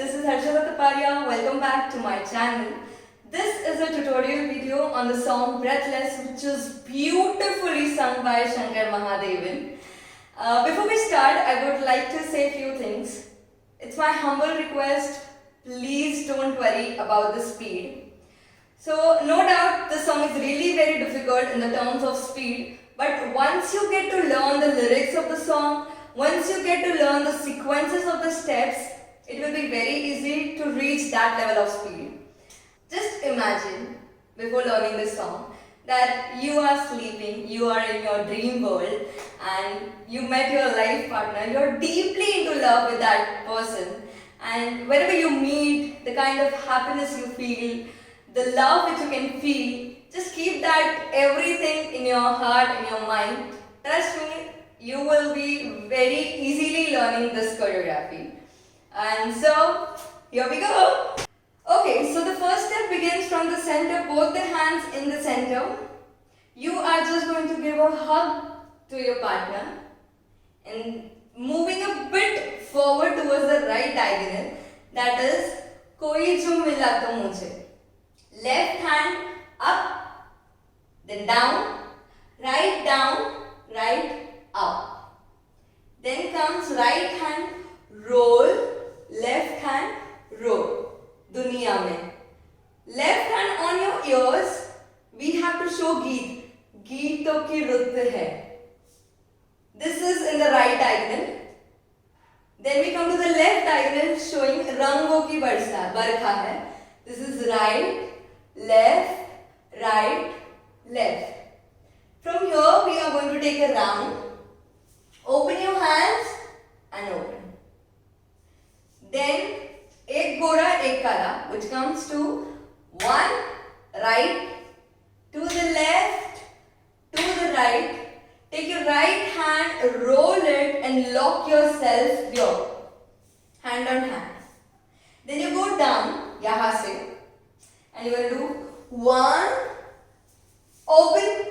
this is Harshada Taparia. Welcome back to my channel. This is a tutorial video on the song Breathless, which is beautifully sung by Shankar Mahadevan. Before we start, I would like to say a few things. It's my humble request, please don't worry about the speed. So no doubt the song is really very difficult in the terms of speed, but once you get to learn the lyrics of the song, once you get to learn the sequences of the steps, it will be very easy to reach that level of speed. Just imagine, before learning this song, that you are sleeping, you are in your dream world, and you met your life partner, you're deeply into love with that person, and whenever you meet, the kind of happiness you feel, the love which you can feel, just keep that everything in your heart, in your mind. Trust me, you will be very easily learning this choreography. And so, here we go. Okay, so the first step begins from the center, both the hands in the center. You are just going to give a hug to your partner and moving a bit forward towards the right diagonal, that is, koi jo mila to mujhe. Left hand up, then down, right up. Then comes right hand roll, left hand roll. Duniya mein. Left hand on your ears, we have to show geet. Geeton ki rut hai. This is in the right diagonal. Then we come to the left diagonal showing rangon ki barkha hai. This is right, left, right, left. From here we are going to take a round. Open your hands and open. Then ek gora, ek kara, which comes to one right, to the left, to the right. Take your right hand, roll it and lock yourself here. Hand on hand. Then you go down, yahan se. And you will do one, open,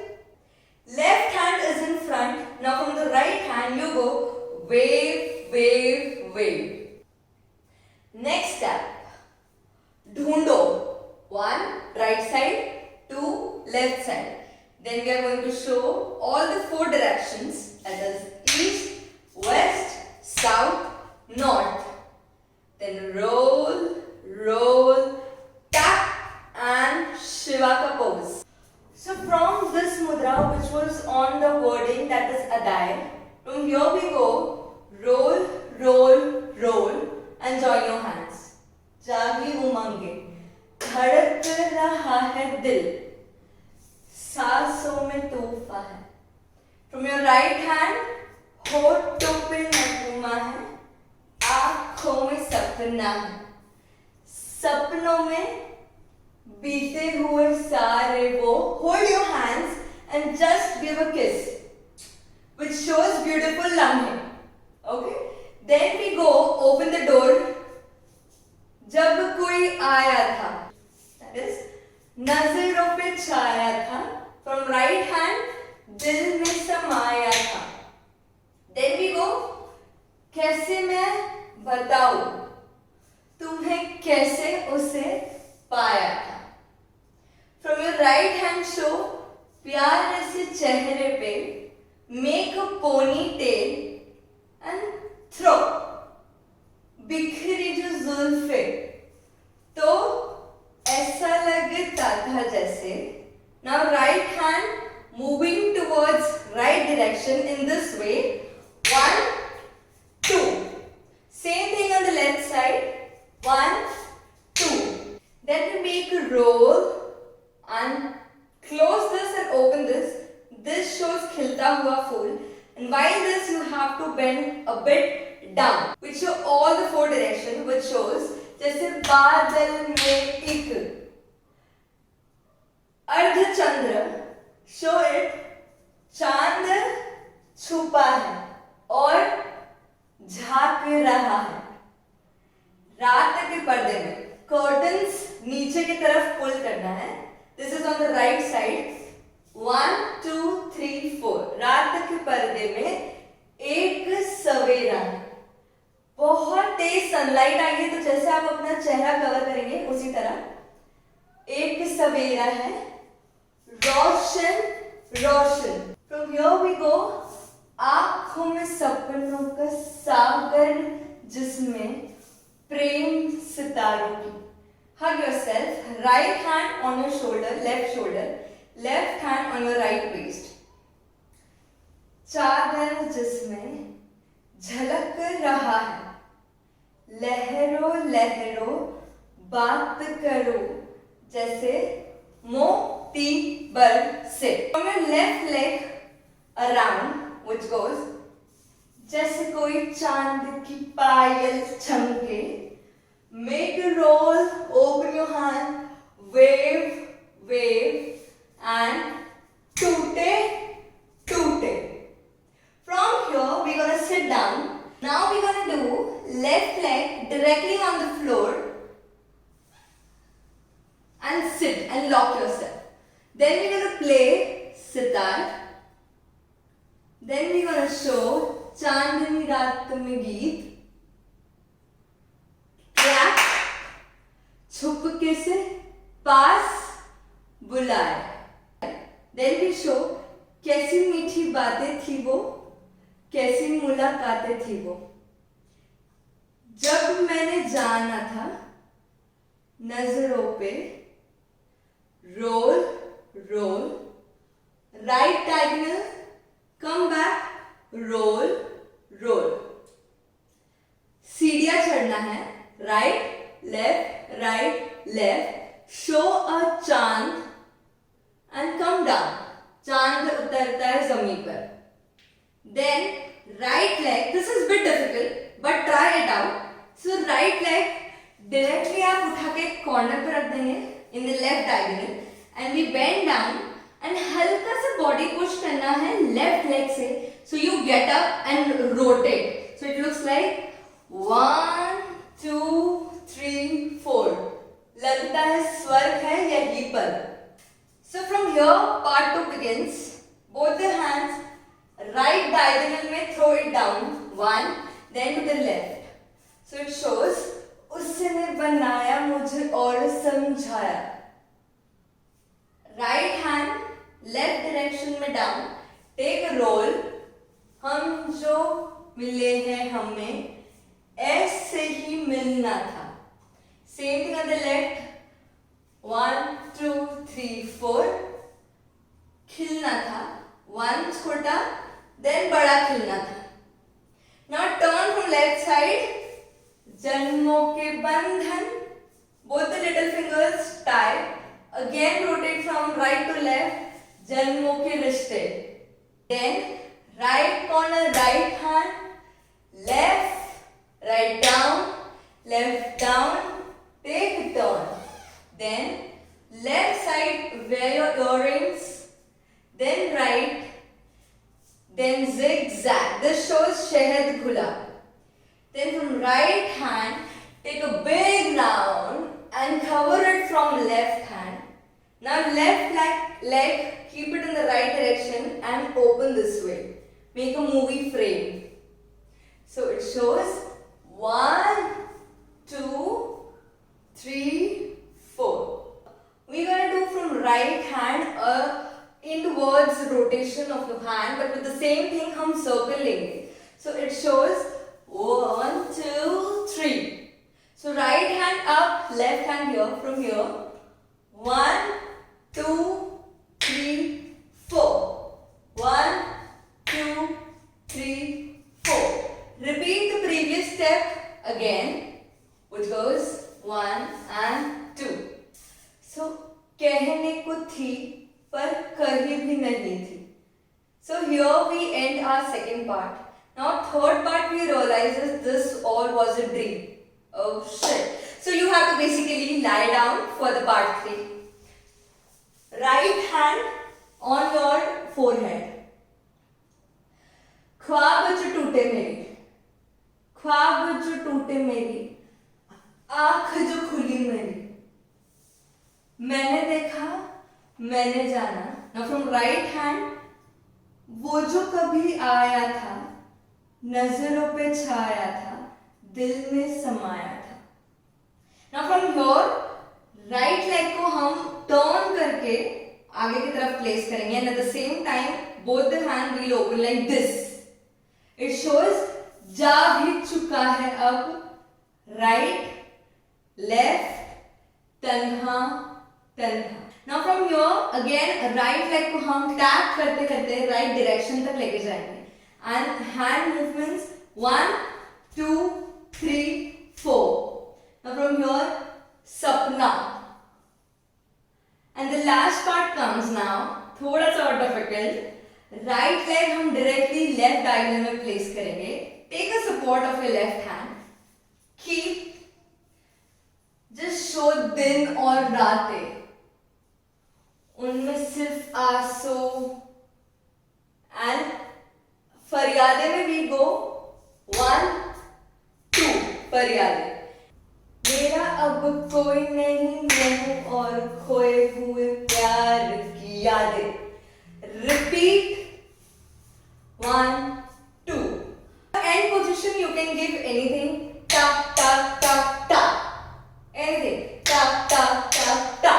left hand is in front. Now from the right hand you go wave, wave, wave. Next step, dhundo. One, right side, two, left side. Then we are going to show all the four directions, that is east, west, south, north. Then roll, roll, tap and Shivaka pose. So from this mudra, which was on the wording, that is Adai, from here we go roll, roll, roll and join your hands. Jagi umange, धड़क रहा है दिल, सांसों में तूफा है. From your right hand, होठों पे नगमा है, आँखों में सपना है. सपनों में बीते हुए सारे वो. Hold your hands and just give a kiss, which shows beautiful lamhe. Okay? Then we go open the door. जब कोई आया था, that is नजरों पे छाया था. From right hand, दिल में समाया था. Then we go कैसे मैं बताऊं तुम्हें कैसे उसे पाया था. From your right hand show प्यार से चेहरे पे make a ponytail and throw. बिखरी जो जुल्फे तो ऐसा लगता था जैसे. Now right hand moving towards right direction in this way. One, two. Same thing on the left side. One, two. Then we make a roll and close this and open this. This shows khilta hua phool. And while this you have to bend a bit down, which show all the four directions, which shows जैसे बादल में एक अर्धचंद्र, show it चांद छुपा है और झांक रहा है. रात के पर्दे में कर्टन्स नीचे की तरफ पुल करना है. This is on the right side. 1, 2, 3, 4. रात के पर्दे में एक सवेरा है, बहुत तेज सनलाइट आई है, तो जैसे आप अपना चेहरा कवर करेंगे उसी तरह एक सवेरा है रोशन रोशन। फ्रॉम हियर वी गो, आंखों में सपनों का सागर जिसमें प्रेम सितारों की। Hug yourself, right hand on your shoulder, left hand on your right waist. चादर जिसमें झलक रहा है, लहरों लहरों बात करो जैसे मोती बरसे। From your left leg around, which goes जैसे कोई चांद की पायल चमके। Make a roll, open your hand, wave, wave, and toote, toote. From here, we're gonna sit down. Now we're gonna do left leg directly on the floor and sit and lock yourself. Then we're gonna play sitar. Then we're gonna show चांदनी रात में गीत। Clap, छुपके से पास बुलाए। Then we show कैसी मीठी बातें थी वो, कैसी मुलाकातें थी वो, जब मैंने जाना था नजरों पे। Roll roll, right diagonal, come back, roll roll. सीढ़ियां चढ़ना है, राइट लेफ्ट, शो अ चांद एंड कम डाउन। चांद उतरता है जमीन पर। Then right leg, this is bit difficult but try it out. So right leg directly आप उठा के कॉर्नर पर रख देंगे in the left diagonal and we bend down and हल्का सा बॉडी पुश करना है लेफ्ट लेग से। So you get up and rotate. So it looks like 1 2 3 4। लगता है स्वर्ग है यहीं पर। So from here part 2 begins. Both the hands right diagonal में throw it down, 1 then to the left. So it shows उसने बनाया मुझे और समझाया। Right hand left direction में down, take a roll। हम जो मिले हैं हमें ऐसे ही मिलना था। Same thing on the left, 1 2 3 4। खिलना था, 1 छोटा then बड़ा खिलना था। Now turn from left side, जन्मों के बंधन, both the little fingers tie, again rotate from right to left, जन्मों के रिश्ते। Then right corner right hand, left right down, left down, take a turn. Then left side wear your earrings, then right, then zigzag. This shows शहद घुला। Then from right hand take a big round and cover it from left hand. Now left leg keep it in the right direction and open this way. Make a movie frame. So it shows 1 2 3 4. We're going to do from right hand a inwards rotation of the hand, but with the same thing हम circle लेंगे. So it shows 1 2 3. So right hand up, left hand here, from here 1 2 3 4. 1 2 3 4. Repeat the previous step again, which goes 1 and 2. So कहने को थी पर कहीं भी नहीं थी. So here we end our second part. Now third part we realize is this all was a dream. Oh shit. So you have to basically lie down for the part 3. Right hand on your forehead. ख्वाब जो टूटे मेरी, ख्वाब जो टूटे मेरी, आंख जो खुली मेरी, मैंने देखा मैंने जाना। Now from right hand, वो जो कभी आया था, नजरों पे छाया था, दिल में समाया था. Now from here right leg को हम turn करके आगे की तरफ place करेंगे and at the same time both the hand will open like this. It shows जा भी चुका है अब right, left, तन्हा तन्हा. Now from here again right leg को हम tap करते करते right direction तक लेके जाएंगे and hand movements 1, 2, 3, 4. Now from here sapna and the last part comes now. थोड़ा सा और difficult. Right leg हम directly left diagonal में place करेंगे. Take a support of your left hand. Keep just show दिन और रातें. उनमें सिर्फ आंसू and फरियादे में we go 1, 2 फरियादे. मेरा अब कोई नहीं मैं और खोए हुए प्यार की यादें. Repeat 1, 2. End position you can give anything. Ta ta ta ta. Anything. Ta ta ta ta.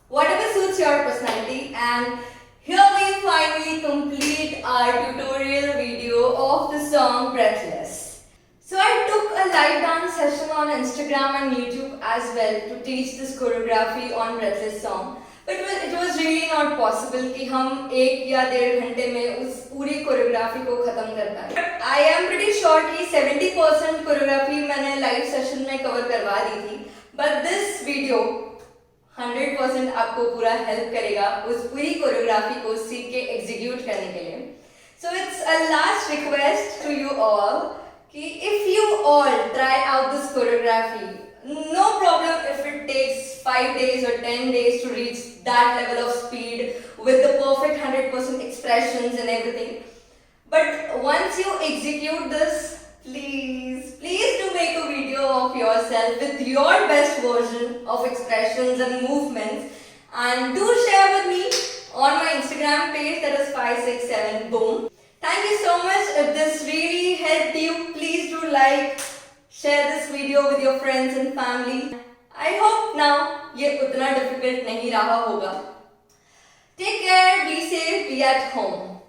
Whatever suits your personality. And here we finally complete our tutorial video of the song Breathless. So I took a live dance session on Instagram and YouTube as well to teach this choreography on Breathless song. But it was really not possible कि हम 1 या 1.5 घंटे में उस पूरी choreography को खत्म कर पाए. But I am pretty sure कि 70% कोरियोग्राफी मैंने लाइव सेशन में कवर करवा दी थी. But this video 100% आपको पूरा हेल्प करेगा उस पूरी कोरियोग्राफी को सीख के एग्जीक्यूट करने के लिए. So it's a last request to you all कि if you all try out this choreography, no problem if it takes 5 days or 10 days to reach that level of speed with the perfect 100% expressions and everything. But once you execute this, please do make a video of yourself with your best version of expressions and movements and do share with me on my Instagram page, that is 567 boom. Thank you so much. If this really helped you, please do like, share this video with your friends and family. I hope now ये उतना difficult नहीं रहा होगा. Take care, be safe, be at home.